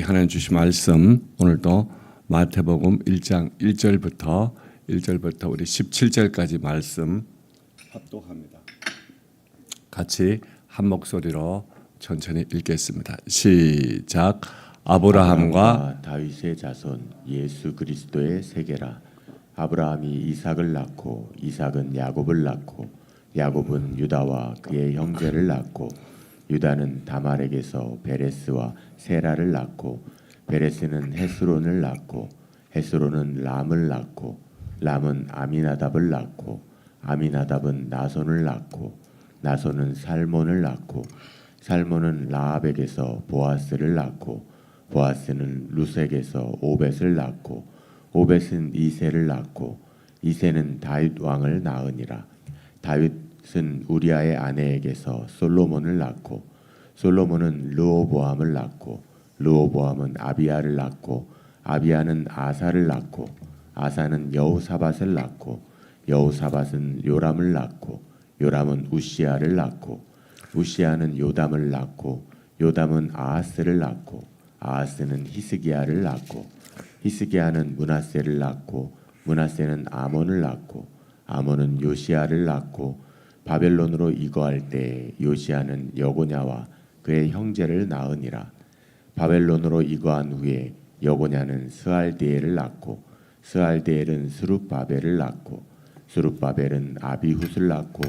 하나님 주신 말씀 오늘도 마태복음 1장 1절부터 우리 17절까지 말씀 합독합니다. 같이 한 목소리로 천천히 읽겠습니다. 시작. 아브라함과 다윗의 자손 예수 그리스도의 세계라. 아브라함이 이삭을 낳고 이삭은 야곱을 낳고 야곱은 유다와 그의 형제를 낳고 유다는 다말에게서 베레스와 세라를 낳고 베레스는 헤스론을 낳고 헤스론은 람을 낳고 람은 아미나답을 낳고 아미나답은 나손을 낳고 나손은 살몬을 낳고 살몬은 라합에게서 보아스를 낳고 보아스는 루색에서 오벳을 낳고 오벳은 이새를 낳고 이새는 다윗 왕을 낳으니라. 다윗은 우리아의 아내에게서 솔로몬을 낳고 솔로몬은 르호보암을 낳고 르호보암은 아비야를 낳고 아비야는 아사를 낳고 아사는 여호사밧을 낳고 여호사밧은 요람을 낳고 요람은 우시야를 낳고 우시야는 요담을 낳고 요담은 아하스를 낳고 아하스는 히스기야를 낳고 히스기야는 므낫세를 낳고 므낫세는 아몬을 낳고 아몬은 요시야를 낳고 바벨론으로 이거할 때 요시야는 여고냐와 그의 형제를 낳으니라. 바벨론으로 이거한 후에 여고냐는 스알디엘을 낳고 스알디엘은 스룹바벨을 낳고 스룹바벨은 아비훗을 낳고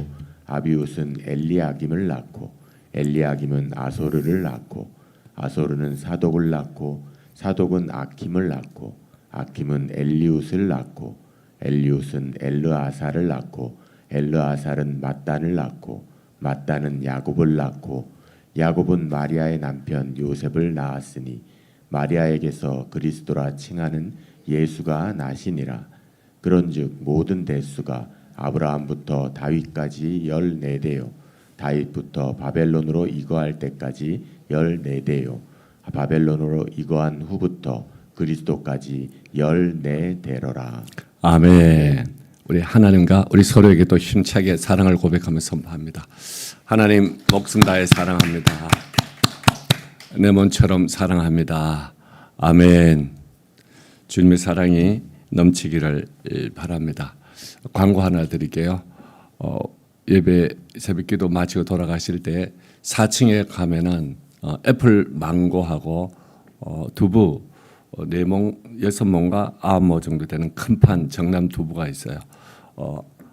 아비훗은 엘리야김을 낳고 엘리야김은 아소르를 낳고 아소르는 사독을 낳고 사독은 아킴을 낳고 아킴은 엘리훗을 낳고 엘리훗은 엘르아살을 낳고 엘르아살은 mat단을 낳고 mat단은 야곱을 낳고 야곱은 마리아의 남편 요셉을 낳았으니 마리아에게서 그리스도라 칭하는 예수가 나시니라. 그런즉 모든 대수가 아브라함부터 다윗까지 14대요 다윗부터 바벨론으로 이거할 때까지 14대요 바벨론으로 이거한 후부터 그리스도까지 14대로라. 아멘. 우리 하나님과 우리 서로에게 또 힘차게 사랑을 고백하며 선포합니다. 하나님, 목숨 다해 사랑합니다. 내 몸처럼 사랑합니다. 아멘. 주님의 사랑이 넘치기를 바랍니다. 광고 하나 드릴게요. 예배 새벽기도 마치고 돌아가실 때 4층에 가면은 애플 망고하고 두부 4몽, 6몽과 9몽 정도 되는 큰 판 정남 두부가 있어요.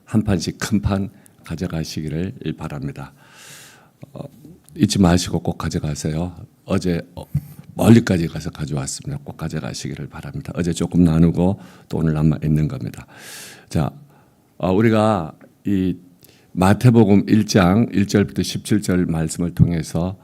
한 판씩 큰 판 가져가시기를 바랍니다. 잊지 마시고 꼭 가져가세요. 어제 멀리까지 가서 가져왔습니다. 꼭 가져가시기를 바랍니다. 어제 조금 나누고 또 오늘 남아 있는 겁니다. 자, 우리가 이 마태복음 1장 1절부터 17절 말씀을 통해서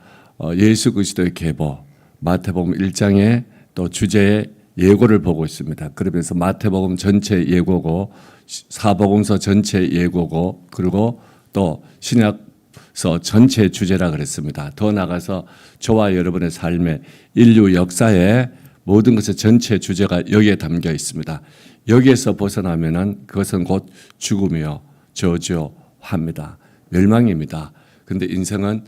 예수 그리스도의 계보, 마태복음 1장의 또 주제의 예고를 보고 있습니다. 그러면서 마태복음 전체 예고고 사복음서 전체 예고고 그리고 또 신약서 전체 주제라 그랬습니다. 더 나아가서 저와 여러분의 삶의 인류 역사의 모든 것의 전체 주제가 여기에 담겨 있습니다. 여기에서 벗어나면은 그것은 곧 죽음이요 저주요 화입니다. 멸망입니다. 그런데 인생은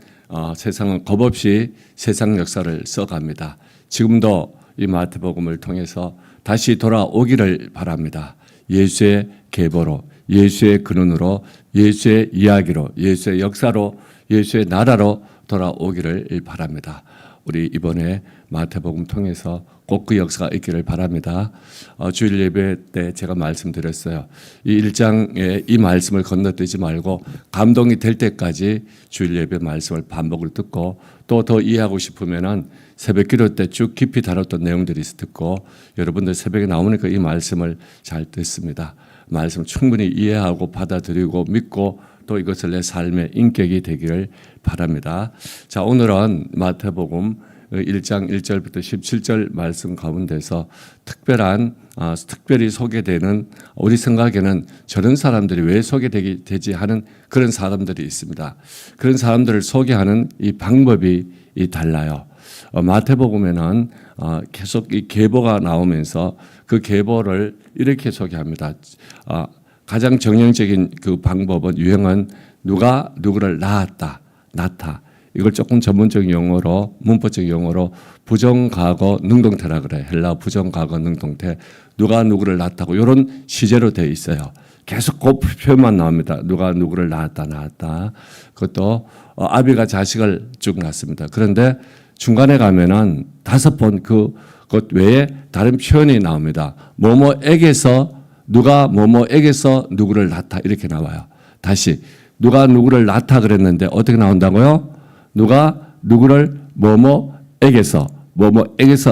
세상은 겁없이 세상 역사를 써갑니다. 지금도 이 마태복음을 통해서 다시 돌아오기를 바랍니다. 예수의 계보로, 예수의 근원으로, 예수의 이야기로, 예수의 역사로, 예수의 나라로 돌아오기를 바랍니다. 우리 이번에 마태복음 통해서 꼭 그 역사가 있기를 바랍니다. 주일 예배 때 제가 말씀드렸어요. 이 1장에 이 말씀을 건너뛰지 말고 감동이 될 때까지 주일 예배 말씀을 반복을 듣고 또 더 이해하고 싶으면은 새벽 기도 때 쭉 깊이 다뤘던 내용들이 듣고 여러분들 새벽에 나오니까 이 말씀을 잘 듣습니다. 말씀 충분히 이해하고 받아들이고 믿고 또 이것을 내 삶의 인격이 되기를 바랍니다. 자, 오늘은 마태복음 1장 1절부터 17절 말씀 가운데서 특별히 소개되는 우리 생각에는 저런 사람들이 왜 소개되지 하는 그런 사람들이 있습니다. 그런 사람들을 소개하는 이 방법이 달라요. 마태복음에는 계속 이 계보가 나오면서 그 계보를 이렇게 소개합니다. 가장 정형적인 그 방법은 유형은 누가 누구를 낳았다, 낳다. 이걸 조금 전문적인 용어로 문법적 용어로 부정과거 능동태라 그래. 헬라 부정과거 능동태. 누가 누구를 낳았다고 이런 시제로 되어 있어요. 계속 그 표현만 나옵니다. 누가 누구를 낳았다. 그것도 아비가 자식을 쭉 낳습니다. 그런데 중간에 가면은 5번 그것 외에 다른 표현이 나옵니다. 뭐뭐에게서 누가 뭐뭐에게서 누구를 낳다 이렇게 나와요. 다시 누가 누구를 낳다 그랬는데 어떻게 나온다고요? 누가 누구를 뭐뭐에게서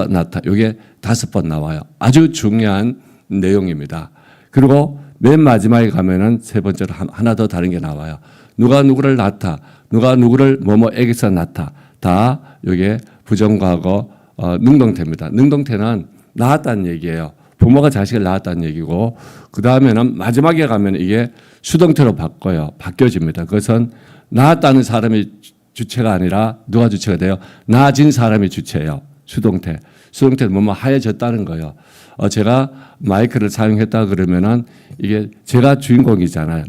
낳다. 이게 5번 나와요. 아주 중요한 내용입니다. 그리고 맨 마지막에 가면은 세 번째로 하나 더 다른 게 나와요. 누가 누구를 낳다. 누가 누구를 뭐뭐에게서 낳다. 다 이게 부정과거 능동태입니다. 능동태는 낳았다는 얘기예요. 부모가 자식을 낳았다는 얘기고 그 다음에는 마지막에 가면 이게 수동태로 바뀌어집니다. 그것은 낳았다는 사람이 주체가 아니라 누가 주체가 돼요? 낳아진 사람이 주체예요. 수동태는 뭐뭐 하얘졌다는 거예요. 제가 마이크를 사용했다 그러면은 이게 제가 주인공이잖아요.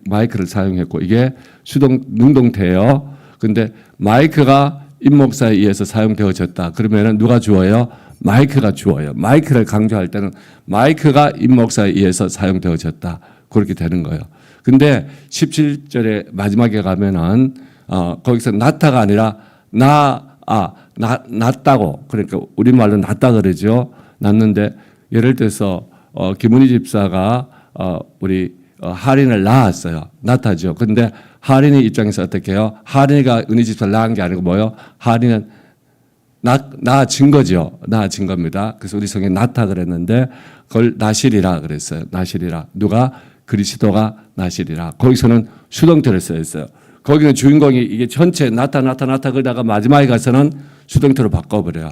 마이크를 사용했고 이게 능동태예요. 근데 마이크가 임 목사에 의해서 사용되어졌다. 그러면은 누가 주어요? 마이크가 주어요. 마이크를 강조할 때는 마이크가 임 목사에 의해서 사용되어졌다. 그렇게 되는 거예요. 근데 17절에 마지막에 가면은 거기서 낳다가 아니라 낳다고 그러니까 우리말로 낳다 그러죠. 낳는데 예를 들어서 김은희 집사가 우리 하린을 낳았어요. 낳다죠. 근데 하린이 입장에서 어떻게 해요? 하린이가 은희 집사를 낳은 게 아니고 뭐요? 하린은 낳아진 거죠. 낳아진 겁니다. 그래서 우리 성경에 낳다 그랬는데 그걸 나실이라 그랬어요. 나실이라. 누가? 그리스도가 나실이라. 거기서는 수동태를 써있어요. 거기는 주인공이 이게 전체 낳다 그러다가 마지막에 가서는 수동태로 바꿔버려요.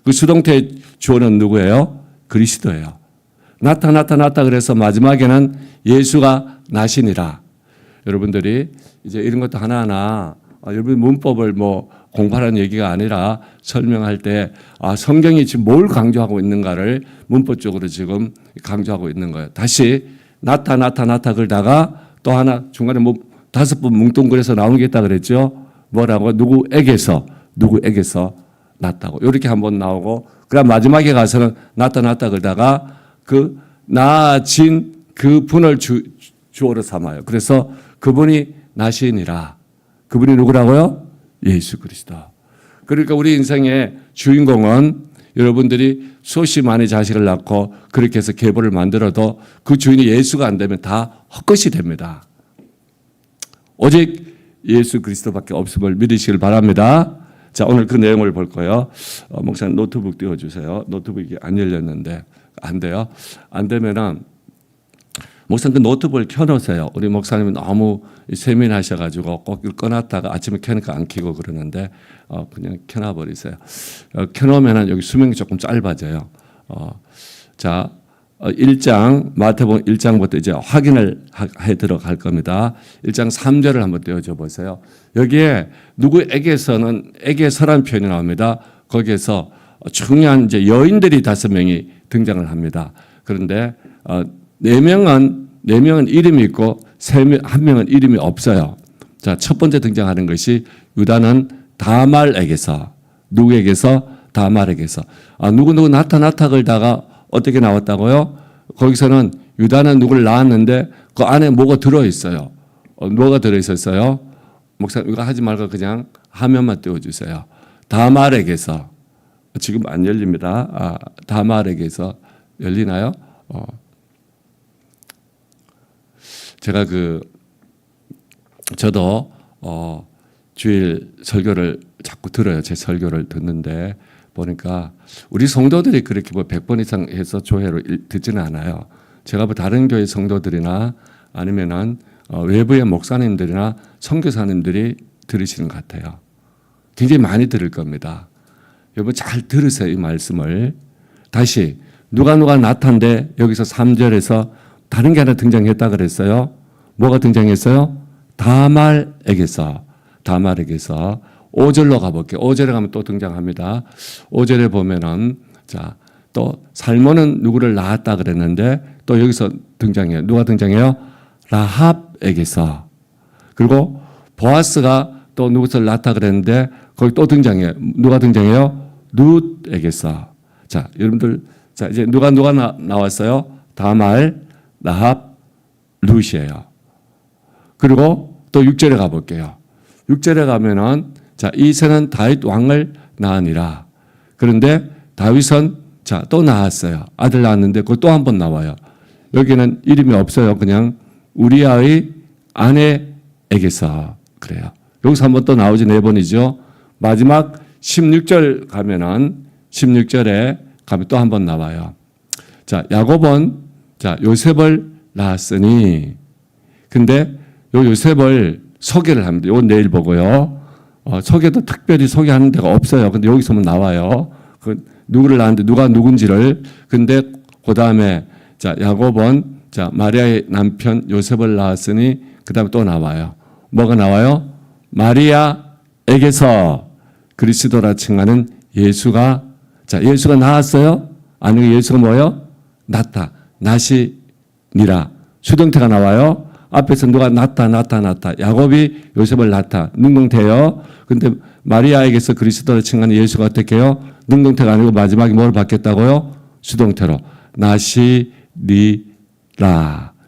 그 수동태의 주어는 누구예요? 그리스도예요. 낳다 그래서 마지막에는 예수가 나시니라. 여러분들이 이제 이런 것도 하나하나 여러분 문법을 뭐 공부하라는 얘기가 아니라 설명할 때 성경이 지금 뭘 강조하고 있는가를 문법적으로 지금 강조하고 있는 거예요. 다시 낳다 그러다가 또 하나 중간에 뭐 5번 뭉뚱그려서 나오는 게 있다 그랬죠. 뭐라고? 누구에게서 낳았다고. 이렇게 한번 나오고 그다음 마지막에 가서는 낳다 그러다가 그 낳아진 그 분을 주어로 삼아요. 그래서 그분이 나시니라. 그분이 누구라고요? 예수 그리스도. 그러니까 우리 인생의 주인공은 여러분들이 수없이 많은 자식을 낳고 그렇게 해서 계보를 만들어도 그 주인이 예수가 안 되면 다 헛것이 됩니다. 오직 예수 그리스도밖에 없음을 믿으시길 바랍니다. 자, 오늘 그 내용을 볼 거예요. 목사님 노트북 띄워주세요. 노트북이 안 열렸는데 안 돼요. 안 되면은 목사님 그 노트북을 켜놓으세요. 우리 목사님은 너무 세민하셔가지고 꼭 꺼놨다가 아침에 켜니까 안 켜고 그러는데 그냥 켜놔버리세요. 켜놓으면은 여기 수명이 조금 짧아져요. 자, 1장 마태복음 1장부터 이제 확인을 해 들어갈 겁니다. 1장 3절을 한번 띄워줘 보세요. 여기에 누구에게서는 에게서란 표현이 나옵니다. 거기에서 중요한 이제 여인들이 5명이 등장을 합니다. 그런데 4명은 이름이 있고 1명은 이름이 없어요. 자, 첫 번째 등장하는 것이 유다는 다말에게서 누구에게서? 다말에게서. 누구 낳다 그러다가 어떻게 나왔다고요? 거기서는 유다는 누구를 낳았는데 그 안에 뭐가 들어있어요. 뭐가 들어있었어요? 목사님 이거 하지 말고 그냥 화면만 띄워주세요. 다말에게서. 지금 안 열립니다. 다말에게서 열리나요? 제가 저도 주일 설교를 자꾸 들어요. 제 설교를 듣는데 보니까 우리 성도들이 그렇게 뭐 100번 이상 해서 조회로 듣지는 않아요. 제가 뭐 다른 교회 성도들이나 아니면은 외부의 목사님들이나 선교사님들이 들으시는 것 같아요. 굉장히 많이 들을 겁니다. 여러분 잘 들으세요. 이 말씀을. 다시 누가 나타난데 여기서 3절에서 다른 게 하나 등장했다 그랬어요. 뭐가 등장했어요? 다말에게서 5절로 가볼게요. 5절에 가면 또 등장합니다. 5절에 보면은 자, 또 살몬은 누구를 낳았다 그랬는데 또 여기서 등장해요. 누가 등장해요? 라합에게서. 그리고 보아스가 또 누구를 낳았다 그랬는데 거기 또 등장해요. 누가 등장해요? 룻에게서. 자, 여러분들, 자, 이제 누가 나왔어요? 다말, 라합, 룻이에요. 그리고 또 6절에 가볼게요. 6절에 가면은, 자, 이새는 다윗 왕을 낳으니라. 그런데 다윗은, 자, 또 낳았어요. 아들 낳았는데, 그거 또 한 번 나와요. 여기는 이름이 없어요. 그냥 우리아의 아내에게서. 그래요. 여기서 한 번 또 나오지 4번이죠. 마지막 16절 가면은 16절에 가면 또 한 번 나와요. 자, 야곱은 자, 요셉을 낳았으니 근데 요 요셉을 소개를 합니다. 요건 내일 보고요. 소개도 특별히 소개하는 데가 없어요. 근데 여기서만 나와요. 그 누구를 낳았는데 누가 누군지를. 근데 그다음에 자, 야곱은 자, 마리아의 남편 요셉을 낳았으니 그다음에 또 나와요. 뭐가 나와요? 마리아에게서 그리스도라 칭하는 예수가 자, 예수가 나왔어요? 아니, 예수가 뭐예요? 낳다. 나시니라. 수동태가 나와요. 앞에서 누가 낳다. 야곱이 요셉을 낳다. 능동태요. 근데 마리아에게서 그리스도라 칭하는 예수가 어떻게 해요? 능동태가 아니고 마지막에 뭘 받겠다고요? 수동태로. 나시니라.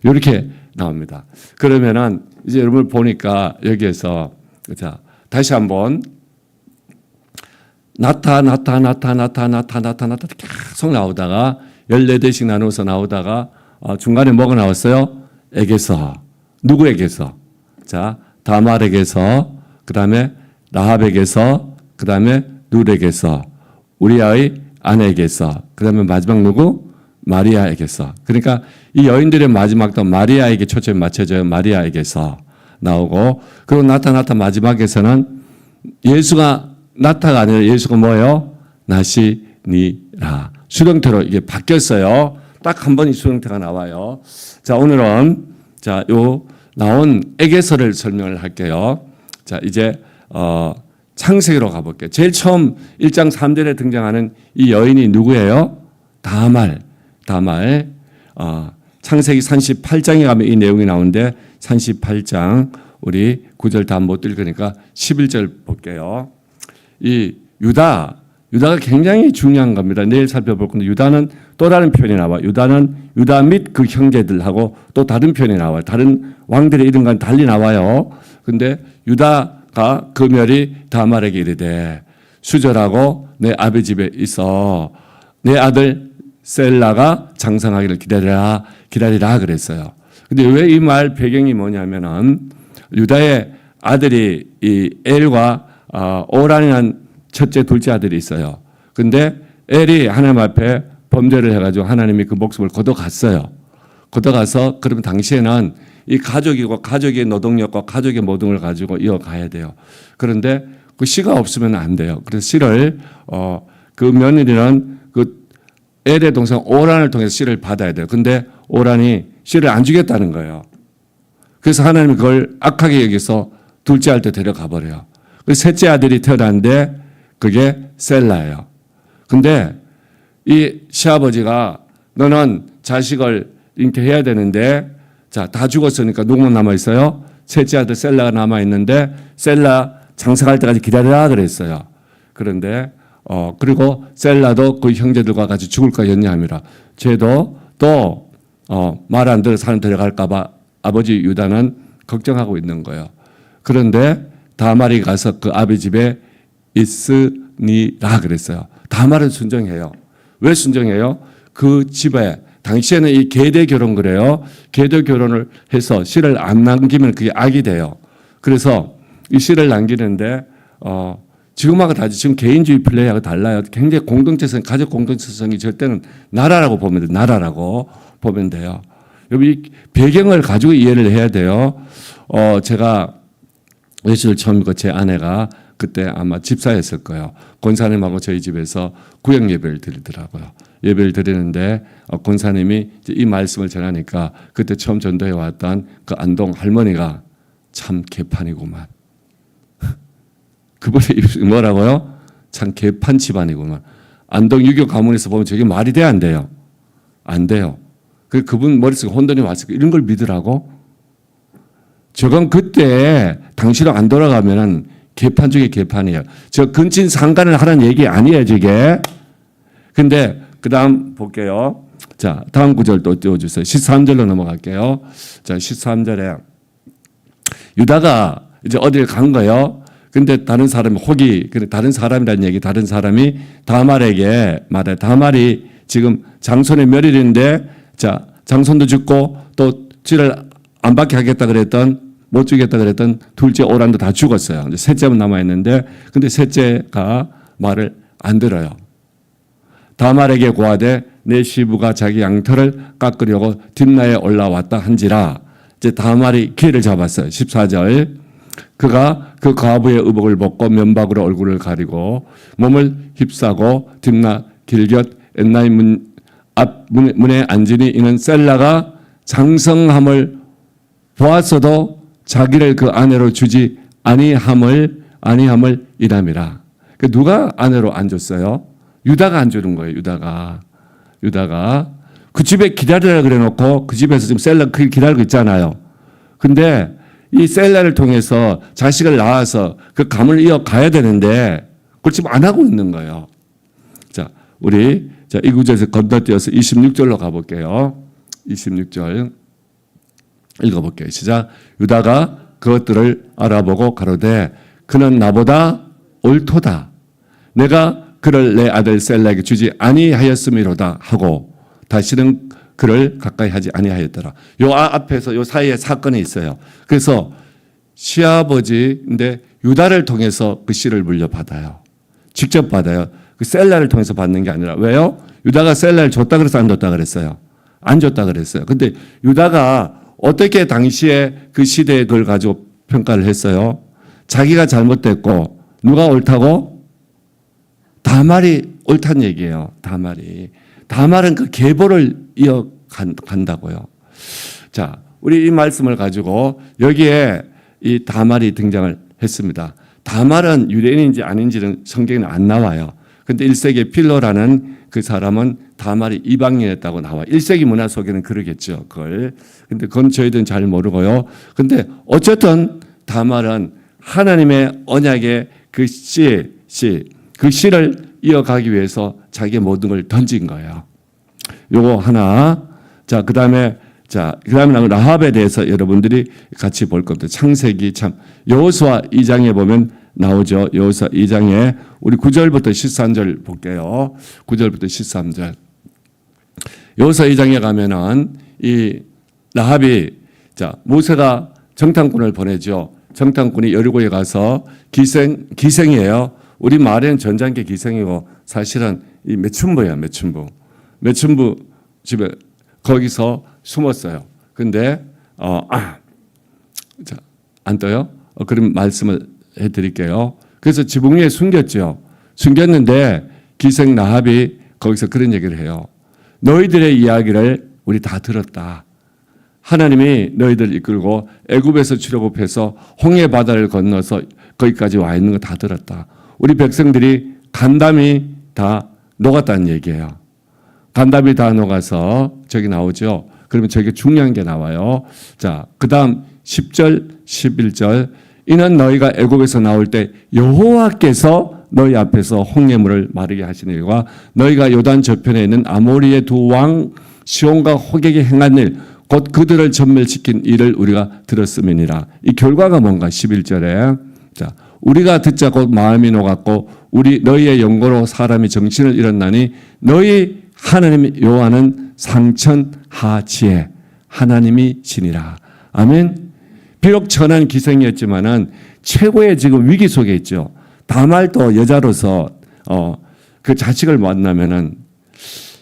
이렇게 나옵니다. 그러면은 이제 여러분 보니까 여기에서 자, 다시 한번 나타 계속 나오다가 14대씩 나누어서 나오다가 중간에 뭐가 나왔어요? 에게서. 누구에게서? 자, 다말에게서, 그다음에 라합에게서, 그다음에 룻에게서, 우리아의 아내에게서, 그다음에 마지막 누구? 마리아에게서. 그러니까 이 여인들의 마지막도 마리아에게 초점이 맞춰져요. 마리아에게서 나오고, 그리고 나타 마지막에서는 예수가 나타가 아니라 예수가 뭐예요? 나시니라. 수동태로 이게 바뀌었어요. 딱 한 번 이 수동태가 나와요. 자, 오늘은 자, 요 나온 에게서를 설명을 할게요. 자, 이제 창세기로 가볼게요. 제일 처음 1장 3절에 등장하는 이 여인이 누구예요? 다말. 창세기 38장에 가면 이 내용이 나오는데 38장 우리 9절 다 못 읽으니까 11절 볼게요. 이 유다가 굉장히 중요한 겁니다. 내일 살펴볼 건데 유다는 또 다른 표현이 나와요. 유다는 유다 및 그 형제들하고 또 다른 표현이 나와요. 다른 왕들의 이름과는 달리 나와요. 근데 유다가 그멸이 다말에게 이르되 수절하고 내 아비 집에 있어 내 아들 셀라가 장성하기를 기다리라 그랬어요. 근데 왜 이 말 배경이 뭐냐면은 유다의 아들이 이 엘과 오란이라는 첫째 둘째 아들이 있어요. 근데 엘이 하나님 앞에 범죄를 해가지고 하나님이 그 목숨을 걷어갔어요. 걷어가서 그러면 당시에는 이 가족이고 가족의 노동력과 가족의 모든 걸 가지고 이어가야 돼요. 그런데 그 씨가 없으면 안 돼요. 그래서 씨를 그 며느리는 그 엘의 동생 오란을 통해서 씨를 받아야 돼요. 근데 오란이 씨를 안 주겠다는 거예요. 그래서 하나님이 그걸 악하게 여기서 둘째 할 때 데려가 버려요. 그 셋째 아들이 태어났는데 그게 셀라예요. 근데 이 시아버지가 너는 자식을 잉태해야 되는데 자, 다 죽었으니까 누구만 남아있어요? 셋째 아들 셀라가 남아있는데 셀라 장성할 때까지 기다리라 그랬어요. 그런데 그리고 셀라도 그 형제들과 같이 죽을까 연야함이라. 쟤도 또 말 안 들어 사람 데려갈까 봐 아버지 유다는 걱정하고 있는 거예요. 그런데 다말이 가서 그 아비 집에 있으니라 그랬어요. 다말은 순종해요. 왜 순종해요? 그 집에 당시에는 이 계대 결혼 그래요. 계대 결혼을 해서 씨를 안 남기면 그게 악이 돼요. 그래서 이 씨를 남기는데 지금하고 다르지. 지금 개인주의 플레이하고 달라요. 굉장히 공동체성, 가족 공동체성이 절대는 나라라고 보면 돼요. 나라라고 보면 돼요. 여기 배경을 가지고 이해를 해야 돼요. 제가 예수를 처음 믿고 제 아내가 그때 아마 집사였을 거예요. 권사님하고 저희 집에서 구역 예배를 드리더라고요. 예배를 드리는데 권사님이 이 말씀을 전하니까 그때 처음 전도해 왔던 그 안동 할머니가 참 개판이구만. 그분이 뭐라고요? 참 개판 집안이구만. 안동 유교 가문에서 보면 저게 말이 돼 안 돼요? 안 돼요. 그분 머릿속에 혼돈이 왔을 거예요. 이런 걸 믿으라고? 저건 그때 당시로 안 돌아가면은 개판 중에 개판이에요. 저 근친 상간을 하라는 얘기 아니에요, 저게. 근데 그 다음 볼게요. 자, 다음 구절 또 띄워주세요. 13절로 넘어갈게요. 자, 13절에 유다가 이제 어딜 간 거예요. 근데 다른 사람이 다른 사람이라는 얘기, 다른 사람이 다말에게 말해. 다말이 지금 장손의 며느리인데, 자, 장손도 죽고 또 쥐를 안 받게 하겠다 못 주겠다 그랬던 둘째 오란도 다 죽었어요. 이제 셋째만 남아있는데, 근데 셋째가 말을 안 들어요. 다말에게 고하되 내 시부가 자기 양털을 깎으려고 딥나에 올라왔다 한지라. 이제 다말이 기회를 잡았어요. 14절. 그가 그 과부의 의복을 벗고 면박으로 얼굴을 가리고 몸을 휩싸고 딥나 길곁 엔나이 문에 앉으니 이는 셀라가 장성함을 보았어도 자기를 그 아내로 주지 아니함을 이람이라. 그 누가 아내로 안 줬어요? 유다가 안 주는 거예요. 유다가 그 집에 기다리라 그래 놓고 그 집에서 지금 셀라 기다리고 있잖아요. 근데 이 셀라를 통해서 자식을 낳아서 그 감을 이어가야 되는데 그걸 지금 안 하고 있는 거예요. 자, 우리 이 구절에서 건너뛰어서 26절로 가볼게요. 26절 읽어볼게요. 시작. 유다가 그것들을 알아보고 가로되 그는 나보다 옳도다. 내가 그를 내 아들 셀라에게 주지 아니하였음이로다 하고 다시는 그를 가까이 하지 아니하였더라. 요 앞에서 요 사이에 사건이 있어요. 그래서 시아버지인데 유다를 통해서 그 씨를 물려받아요. 직접 받아요. 그 셀라를 통해서 받는 게 아니라. 왜요? 유다가 셀라를 줬다 그래서 안 줬다 그랬어요. 안 줬다 그랬어요. 근데 유다가 어떻게 당시에 그 시대에 그걸 가지고 평가를 했어요? 자기가 잘못됐고 누가 옳다고? 다말이 옳다는 얘기예요. 다말은 그 계보를 이어간다고요. 자, 우리 이 말씀을 가지고 여기에 이 다말이 등장을 했습니다. 다말은 유대인인지 아닌지는 성경에 안 나와요. 근데 1세기 필로라는 그 사람은 다말이 이방인이었다고 나와. 1세기 문화 속에는 그러겠죠. 근데 그건 저희들은 잘 모르고요. 근데 어쨌든 다말은 하나님의 언약의 그 그 씨를 이어가기 위해서 자기의 모든 걸 던진 거예요. 요거 하나. 자, 그다음에 라합에 대해서 여러분들이 같이 볼 겁니다. 창세기 여호수아 2장에 보면 나오죠. 여호수아 2장에 우리 9절부터 13절 볼게요. 9절부터 13절. 여호수아 2장에 가면은 이 라합이 모세가 정탐꾼을 보내죠. 정탐꾼이 여리고에 가서 기생이에요. 우리 말에는 전장계 기생이고 사실은 이 매춘부예요. 매춘부 집에 거기서 숨었어요. 근데 안 떠요? 그럼 말씀을 해드릴게요. 그래서 지붕 위에 숨겼죠. 숨겼는데 기생 라합이 거기서 그런 얘기를 해요. 너희들의 이야기를 우리 다 들었다. 하나님이 너희들 이끌고 애굽에서 출애굽해서 홍해 바다를 건너서 거기까지 와 있는 거 다 들었다. 우리 백성들이 간담이 다 녹았다는 얘기예요. 간담이 다 녹아서 저기 나오죠. 그러면 저게 중요한 게 나와요. 자, 그 다음 10절, 11절. 이는 너희가 애굽에서 나올 때 여호와께서 너희 앞에서 홍해물을 마르게 하시니와 너희가 요단 저편에 있는 아모리의 두 왕 시온과 호객이 행한 일, 곧 그들을 전멸시킨 일을 우리가 들었음이니라. 이 결과가 뭔가 11절에 자, 우리가 듣자 곧 마음이 녹았고 우리 너희의 영고로 사람이 정신을 잃었나니 너희 하나님 여호와는 상천하지에 하나님이 신이라. 아멘. 비록 천한 기생이었지만은 최고의 지금 위기 속에 있죠. 다말도 여자로서 그 자식을 만나면은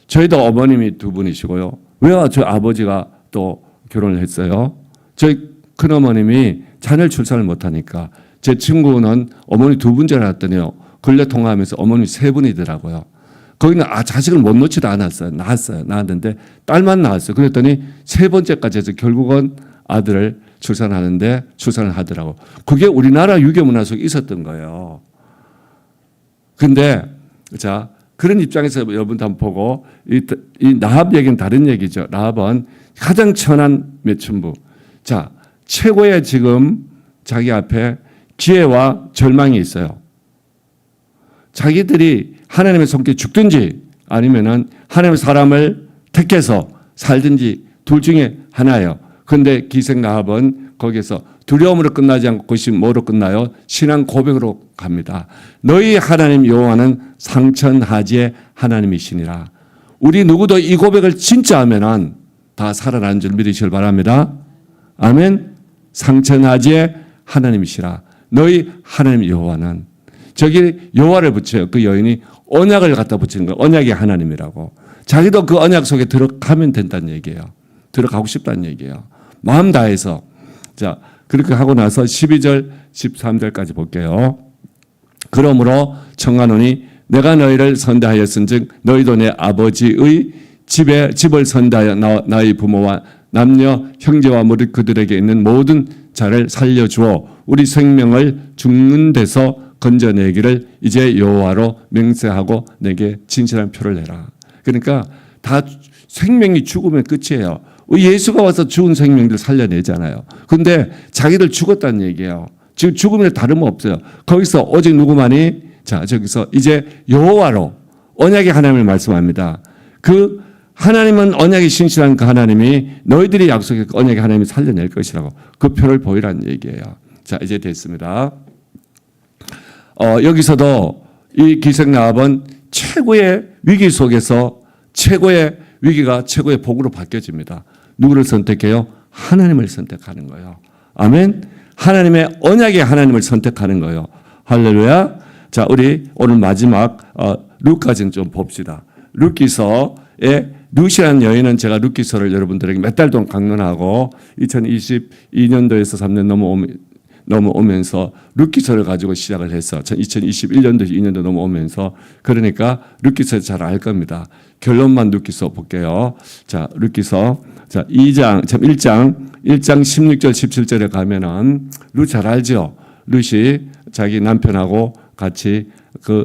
저희도 어머님이 두 분이시고요. 왜 저희 아버지가 또 결혼을 했어요? 저희 큰어머님이 자녀를 출산을 못하니까 제 친구는 어머니 두 분째 낳았더니요. 근래 통화하면서 어머니 세 분이더라고요. 거기는 자식을 못 놓지도 않았어요. 낳았는데 딸만 낳았어요. 그랬더니 세 번째까지 해서 결국은 아들을 출산을 하더라고. 그게 우리나라 유교 문화 속에 있었던 거예요. 근데 그런 입장에서 여러분도 한번 보고 이 라합 얘기는 다른 얘기죠. 라합은 가장 천한 매춘부. 최고의 지금 자기 앞에 지혜와 절망이 있어요. 자기들이 하나님의 손길에 죽든지 아니면은 하나님의 사람을 택해서 살든지 둘 중에 하나예요. 그런데 기생라합은 거기에서 두려움으로 끝나지 않고 그것이 뭐로 끝나요? 신앙 고백으로 갑니다. 너희 하나님 여호와는 상천하지의 하나님이시니라. 우리 누구도 이 고백을 진짜 하면은 다 살아나는 줄 믿으시길 바랍니다. 아멘. 상천하지의 하나님이시라. 너희 하나님 여호와는, 저기 여호와를 붙여요. 그 여인이 언약을 갖다 붙이는 거예요. 언약의 하나님이라고. 자기도 그 언약 속에 들어가면 된다는 얘기예요. 들어가고 싶다는 얘기예요. 마음 다해서. 자, 그렇게 하고 나서 12절, 13절까지 볼게요. 그러므로 청하노니 내가 너희를 선대하였은즉 너희도 내 아버지의 집을 선대하여 나의 부모와 남녀 형제와 무릇 그들에게 있는 모든 자를 살려주어 우리 생명을 죽는 데서 건져내기를 이제 여호와로 맹세하고 내게 진실한 표를 내라. 그러니까 다 생명이 죽으면 끝이에요. 예수가 와서 죽은 생명들 살려내잖아요. 그런데 자기들 죽었다는 얘기예요. 지금 죽음에 다름없어요. 거기서 오직 누구만이, 자, 저기서 이제 여호와로, 언약의 하나님을 말씀합니다. 그 하나님은 언약이 신실한 그 하나님이 너희들이 약속의 그 언약의 하나님이 살려낼 것이라고 그 표를 보이라는 얘기예요. 자, 이제 됐습니다. 여기서도 이 기생라합은 최고의 위기 속에서 최고의 위기가 최고의 복으로 바뀌어집니다. 누구를 선택해요? 하나님을 선택하는 거예요. 아멘. 하나님의 언약의 하나님을 선택하는 거예요. 할렐루야. 자, 우리 오늘 마지막 룻까지는 좀 봅시다. 룻기서의 룻이라는 여인은 제가 룻기서를 여러분들에게 몇 달 동안 강론하고 2022년도에서 3년 넘어오면서 룻기서를 가지고 시작을 해서 2021년도 2년도 넘어오면서, 그러니까 룻기서 잘 알 겁니다. 결론만 룻기서 볼게요. 자, 룻기서 자 1장 16절 17절에 가면은 룻 잘 알죠? 룻이 자기 남편하고 같이 그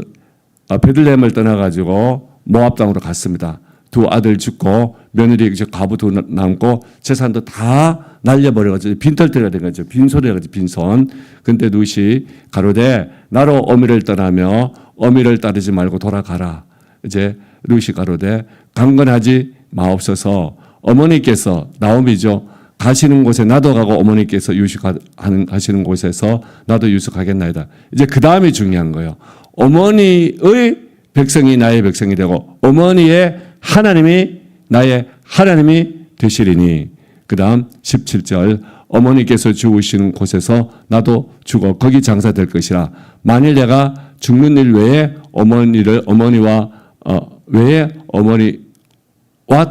베들레헴을 떠나가지고 모압 땅으로 갔습니다. 두 아들 죽고 며느리 과부 두 남고 재산도 다 날려버려가지고 빈털터리가 된 거죠. 빈손이라 가지고 빈손. 근데 룻이 가로되 나로 어미를 떠나며 어미를 따르지 말고 돌아가라. 이제 룻이 가로되 강건하지 마옵소서. 어머니께서 나오미죠. 가시는 곳에 나도 가고 어머니께서 가시는 곳에서 나도 유숙하겠나이다. 이제 그 다음이 중요한 거예요. 어머니의 백성이 나의 백성이 되고 어머니의 하나님이 나의 하나님이 되시리니. 그 다음 17절 어머니께서 죽으시는 곳에서 나도 죽어 거기 장사될 것이라. 만일 내가 죽는 일 외에 어머니와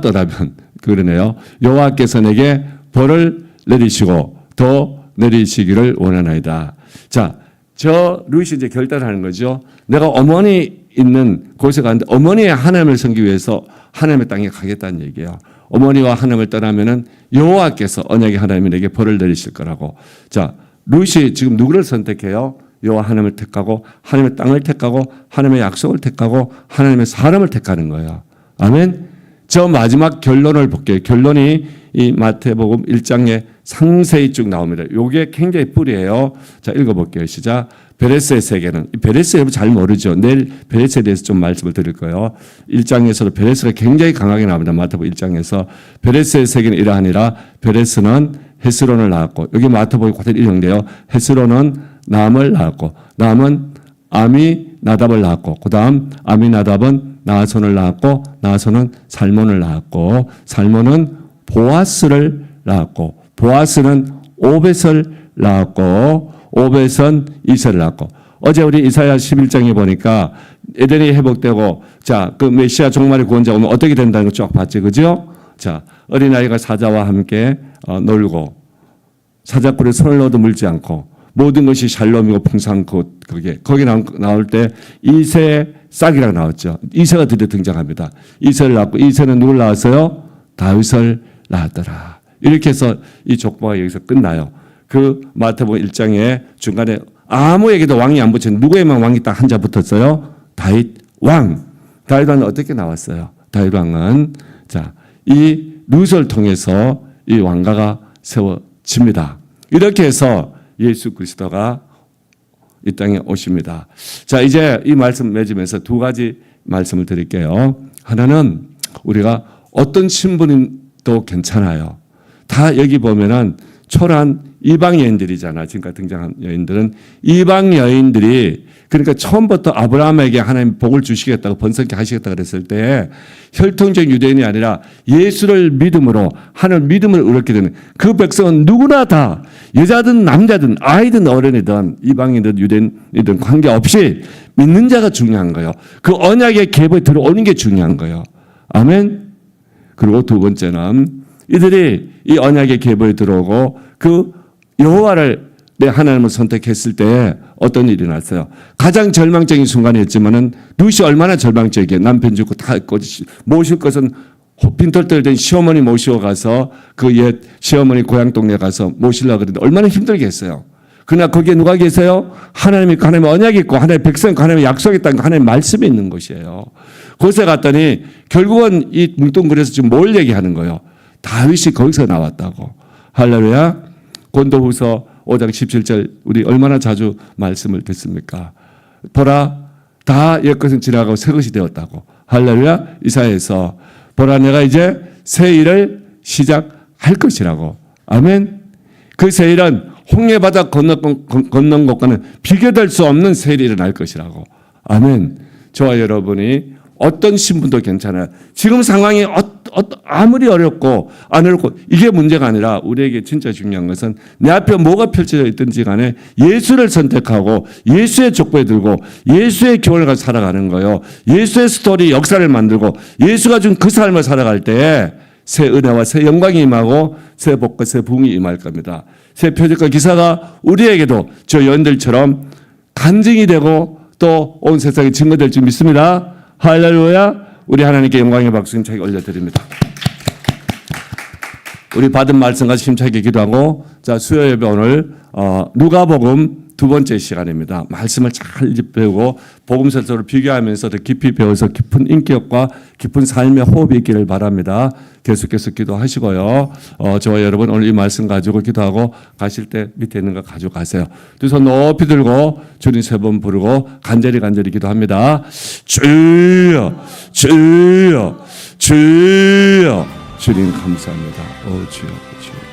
떠나면 그러네요. 여호와께서 내게 벌을 내리시고 더 내리시기를 원하나이다. 자, 저 룻이 이제 결단하는 거죠. 내가 어머니 있는 곳에 가는데 어머니의 하나님을 섬기기 위해서 하나님의 땅에 가겠다는 얘기예요. 어머니와 하나님을 떠나면은 여호와께서 언약의 하나님이 내게 벌을 내리실 거라고. 자, 룻이 지금 누구를 선택해요? 여호와 하나님을 택하고 하나님의 땅을 택하고 하나님의 약속을 택하고 하나님의 사람을 택하는 거예요. 아멘. 저 마지막 결론을 볼게요. 결론이 이 마태복음 1장에 상세히 쭉 나옵니다. 이게 굉장히 뿌리예요. 자, 읽어볼게요. 시작. 베레스의 세계는, 베레스 여러분 잘 모르죠. 내일 베레스에 대해서 좀 말씀을 드릴 거예요. 1장에서도 베레스가 굉장히 강하게 나옵니다. 마태복음 1장에서 베레스의 세계는 이러하니라. 베레스는 헤스론을 낳았고, 여기 마태복음 그대로 인용돼요. 헤스론은 남을 낳았고, 남은 아미나답을 낳았고, 그 다음 아미나답은 나아손을 낳았고, 나아손은 살몬을 낳았고, 살몬은 보아스를 낳았고, 보아스는 오벳을 낳았고, 오벳은 이세를 낳았고. 어제 우리 이사야 11장에 보니까 에덴이 회복되고, 자, 그 메시아 종말의 구원자 오면 어떻게 된다는 거 쭉 봤지, 그죠? 자, 어린아이가 사자와 함께 놀고, 사자꿀에 손을 넣어도 물지 않고, 모든 것이 샬롬이고 풍성하고, 거기 나올 때 이세 싹이라고 나왔죠. 이세가 드디어 등장합니다. 이세를 낳았고, 이세는 누굴 낳았어요? 다윗을 낳았더라. 이렇게 해서 이 족보가 여기서 끝나요. 그 마태복음 1장에 중간에 아무에게도 왕이 안 붙인 누구에만 왕이 딱 한 자 붙었어요? 다윗 왕. 다윗 왕은 어떻게 나왔어요? 다윗 왕은 자, 이 룻을 통해서 이 왕가가 세워집니다. 이렇게 해서 예수 그리스도가 이 땅에 오십니다. 자, 이제 이 말씀 맺으면서 두 가지 말씀을 드릴게요. 하나는 우리가 어떤 신분도 괜찮아요. 다 여기 보면은 초라한 이방 여인들이잖아. 지금까지 등장한 여인들은 이방 여인들이 그러니까 처음부터 아브라함에게 하나님 복을 주시겠다고 번성케 하시겠다 그랬을 때 혈통적 유대인이 아니라 예수를 믿음으로 하늘 믿음을 얻게 되는 그 백성은 누구나 다 여자든 남자든 아이든 어른이든 이방인이든 유대인이든 관계없이 믿는 자가 중요한 거예요. 그 언약의 계보에 들어오는 게 중요한 거예요. 아멘. 그리고 두 번째는 이들이 이 언약의 계보에 들어오고 그 여호와를 내 하나님을 선택했을 때 어떤 일이 났어요. 가장 절망적인 순간이었지만은 루시 얼마나 절망적이에요. 남편 죽고 다 모실 것은 빈털털 된 시어머니 모시고 가서 그 옛 시어머니 고향 동네 가서 모시려고 그랬는데 얼마나 힘들겠어요. 그러나 거기에 누가 계세요? 하나님이 있고 하나님의 언약이 있고 하나님의 백성 있고 하나님의 약속이 있다는 하나님의 말씀이 있는 곳이에요. 그곳에 갔더니 결국은 이 뭉뚱그려서 지금 뭘 얘기하는 거예요? 다윗이 거기서 나왔다고. 할렐루야. 고린도후서 5장 17절 우리 얼마나 자주 말씀을 듣습니까? 보라 다 옛것은 지나가고 새것이 되었다고. 할렐루야. 이사야에서 보라 내가 이제 새 일을 시작할 것이라고. 아멘. 그 새 일은 홍해바다 건넌 것과는 비교될 수 없는 새 일이 일어날 것이라고. 아멘. 저와 여러분이 어떤 신분도 괜찮아요. 지금 상황이 아무리 어렵고 안 어렵고 이게 문제가 아니라 우리에게 진짜 중요한 것은 내 앞에 뭐가 펼쳐져 있든지 간에 예수를 선택하고 예수의 족보에 들고 예수의 교훈을 가지고 살아가는 거예요. 예수의 스토리 역사를 만들고 예수가 준 그 삶을 살아갈 때에 새 은혜와 새 영광이 임하고 새 복과 새 부흥이 임할 겁니다. 새 표적과 기사가 우리에게도 저 여인들처럼 간증이 되고 또 온 세상에 증거될 줄 믿습니다. 할렐루야. 우리 하나님께 영광의 박수 힘차게 올려드립니다. 우리 받은 말씀과 힘차게 기도하고 자 수요 예배 오늘 누가복음 두 번째 시간입니다. 말씀을 잘 배우고 복음서를 서로 비교하면서 더 깊이 배워서 깊은 인격과 깊은 삶의 호흡이 있기를 바랍니다. 계속해서 기도하시고요. 저와 여러분 오늘 이 말씀 가지고 기도하고 가실 때 밑에 있는 거 가져가세요. 두 손 높이 들고 주님 세 번 부르고 간절히 기도합니다. 주여 주여 주여 주님 감사합니다. 주여 주여